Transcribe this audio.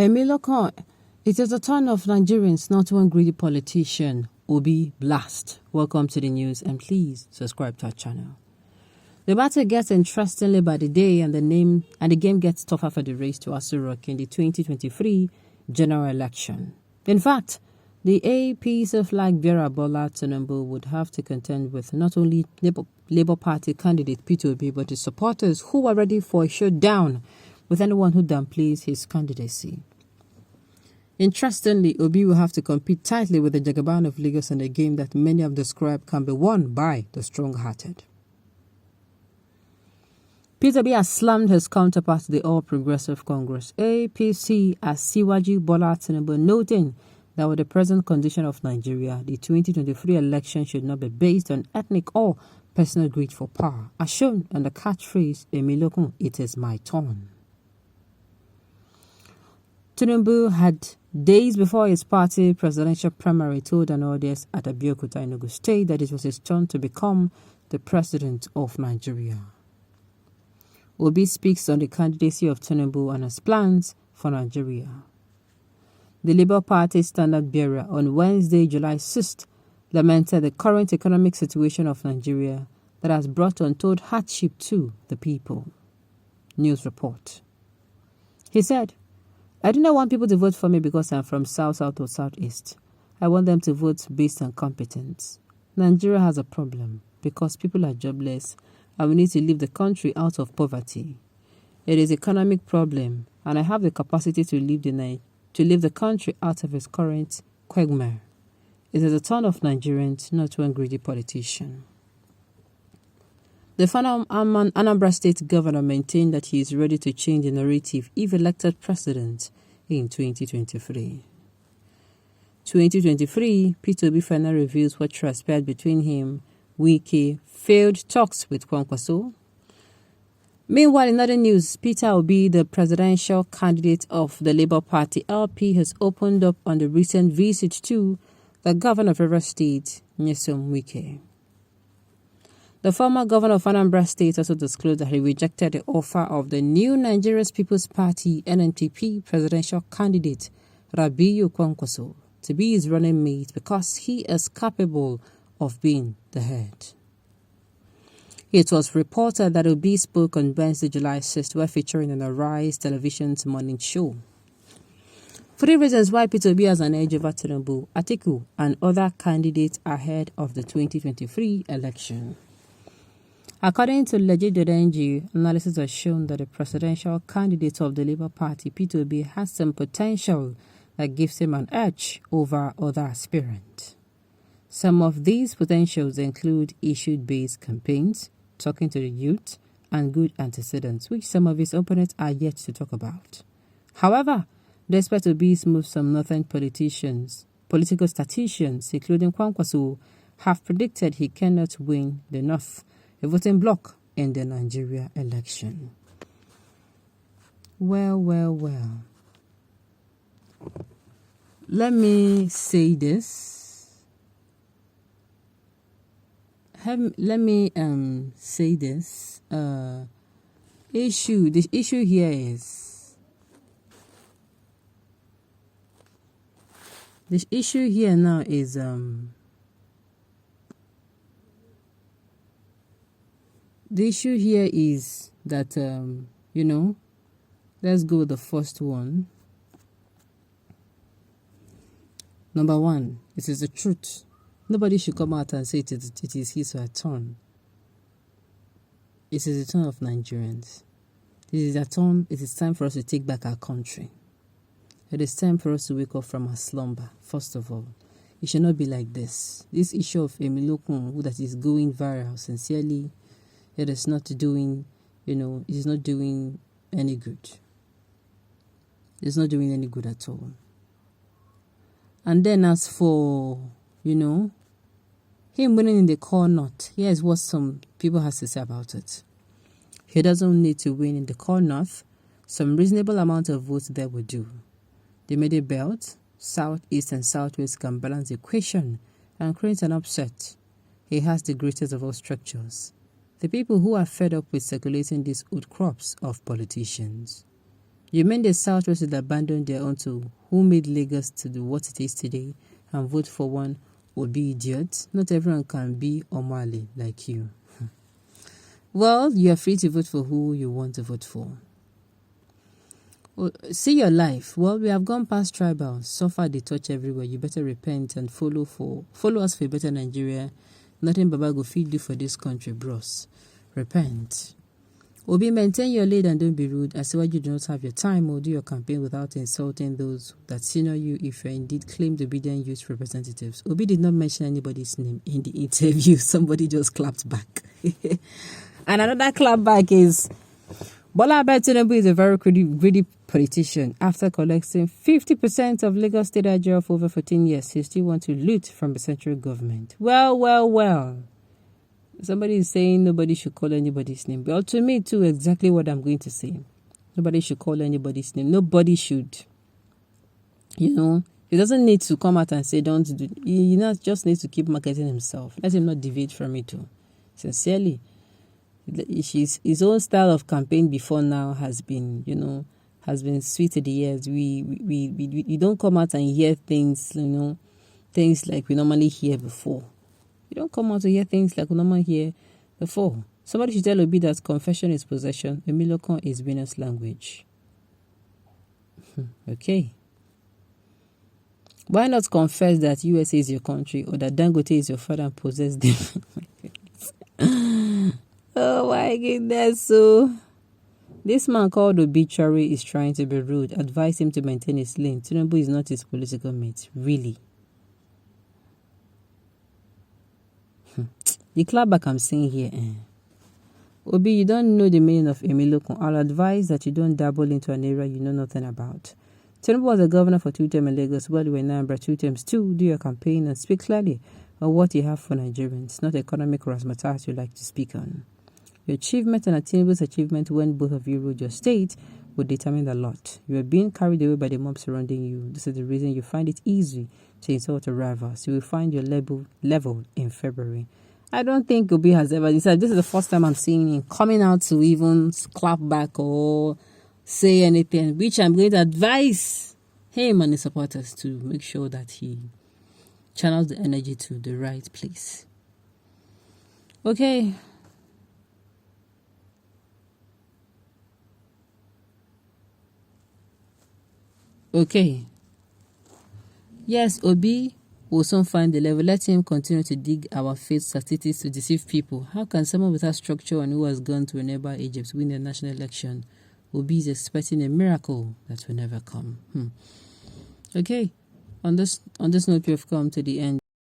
Lokan, it is the turn of Nigerians, not one greedy politician. SSlàsts. Welcome to the news and please subscribe to our channel. The battle gets interestingly by the day and the game gets tougher for the race to Aso in the 2023 general election. In fact, the AP's flag bearer Bola Tinubu would have to contend with not only Labour Party candidate Peter Obi but his supporters who are ready for a showdown with anyone who downplays his candidacy. Interestingly, Obi will have to compete tightly with the Jagaban of Lagos in a game that many have described can be won by the strong-hearted. Peter Obi has slammed his counterpart, the All Progressive Congress (APC), as Siwaju Bola Tinubu, noting that with the present condition of Nigeria, the 2023 election should not be based on ethnic or personal greed for power, as shown in the catchphrase "Lokan, it is my turn." Tinubu had, days before his party presidential primary, told an audience at Abeokuta, Enugu State, that it was his turn to become the president of Nigeria. Obi speaks on the candidacy of Tinubu and his plans for Nigeria. The Labour Party standard bearer on Wednesday, July 6th, lamented the current economic situation of Nigeria that has brought untold hardship to the people. News report. He said, "I do not want people to vote for me because I'm from South, South or Southeast. I want them to vote based on competence. Nigeria has a problem because people are jobless and we need to leave the country out of poverty. It is an economic problem and I have the capacity to leave the country out of its current quagmire. It is a turn of Nigerians, not one greedy politician." The former Anambra State governor maintained that he is ready to change the narrative if elected president in 2023. 2023, Peter Obi finally reveals what transpired between him, Wike, failed talks with Kwankwaso. Meanwhile, in other news, Peter Obi, the presidential candidate of the Labour Party LP, has opened up on the recent visit to the governor of Rivers State, Nyesom Wike. The former governor of Anambra State also disclosed that he rejected the offer of the new Nigerian People's Party (NNPP) presidential candidate Rabiu Kwankwaso to be his running mate because he is capable of being the head. It was reported that Obi spoke on Wednesday, July 6th, while featuring on Arise Television's morning show. 3 reasons why Peter Obi has an edge over Tinubu, Atiku, and other candidates ahead of the 2023 election. According to Legit.ng, analysis has shown that the presidential candidate of the Labour Party, Peter Obi, has some potential that gives him an edge over other aspirants. Some of these potentials include issue-based campaigns, talking to the youth, and good antecedents, which some of his opponents are yet to talk about. However, despite Obi's moves, some northern political statisticians, including Kwankwaso, have predicted he cannot win the North, a voting bloc, in the Nigeria election. Well. Let me say this. The issue here is, the issue here now is the issue here is that let's go with the first one. Number one, it is the truth. Nobody should come out and say it is his or her turn. It is the turn of Nigerians. It is their turn. It is time for us to take back our country. It is time for us to wake up from our slumber, first of all. It should not be like this. This issue of Lokan that is going viral, sincerely, it is not doing, it is not doing any good. It's not doing any good at all. And then as for, him winning in the core north, here's what some people have to say about it. He doesn't need to win in the core north. Some reasonable amount of votes there will do. The middle belt, southeast and southwest can balance the equation and create an upset. He has the greatest of all structures. The people who are fed up with circulating these old crops of politicians. You mean the Southwest will abandon their own to who made Lagos to what it is today and vote for one would be idiots? Not everyone can be Omali like you. Well, you are free to vote for who you want to vote for. Well, see your life. Well, we have gone past tribal. So far they touch everywhere. You better repent and follow us for a better Nigeria. Nothing Baba go feed you for this country, bros. Repent. Obi, maintain your lead and don't be rude. I see why you do not have your time or do your campaign without insulting those that senior you if you indeed claimed obedient youth representatives. Obi did not mention anybody's name in the interview. Somebody just clapped back. And another clap back is Bola Ahmed Tinubu is a very greedy politician. After collecting 50% of Lagos State Nigeria for over 14 years, he still wants to loot from the central government. Well. Somebody is saying nobody should call anybody's name. Well, to me, too, exactly what I'm going to say. Nobody should call anybody's name. Nobody should. He doesn't need to come out and say, don't do. He just needs to keep marketing himself. Let him not deviate from it, too. Sincerely. His own style of campaign before now has been sweet to the ears. We don't come out and hear things, things like we normally hear before. You don't come out to hear things like we normally hear before. Somebody should tell Obi that confession is possession. Lokan is Venus language. Okay. Why not confess that USA is your country or that Dangote is your father and possess them? Oh my goodness. So this man called Obituary is trying to be rude. Advise him to maintain his lane. Tinubu is not his political mate. Really? The clapback I'm seeing here. Obi, you don't know the meaning of Lokan. I'll advise that you don't dabble into an area you know nothing about. Tinubu was a governor for 2 terms in Lagos, while you were in Anambra 2 terms too. Do your campaign and speak clearly on what you have for Nigerians, not economic razzmatazz you like to speak on. Your achievement and Tinubu's achievement when both of you ruled your state would determine a lot. You are being carried away by the mob surrounding you. This is the reason you find it easy to insult a rival. So you will find your level in February. I don't think Obi has ever decided. This is the first time I'm seeing him coming out to even clap back or say anything, which I'm going to advise him and his supporters to make sure that he channels the energy to the right place. Okay. Yes, Obi will soon find the level. Let him continue to dig our faith statistics to deceive people. How can someone without structure and who has gone to a neighbor Egypt win a national election? Obi is expecting a miracle that will never come. Okay. On this note, we have come to the end.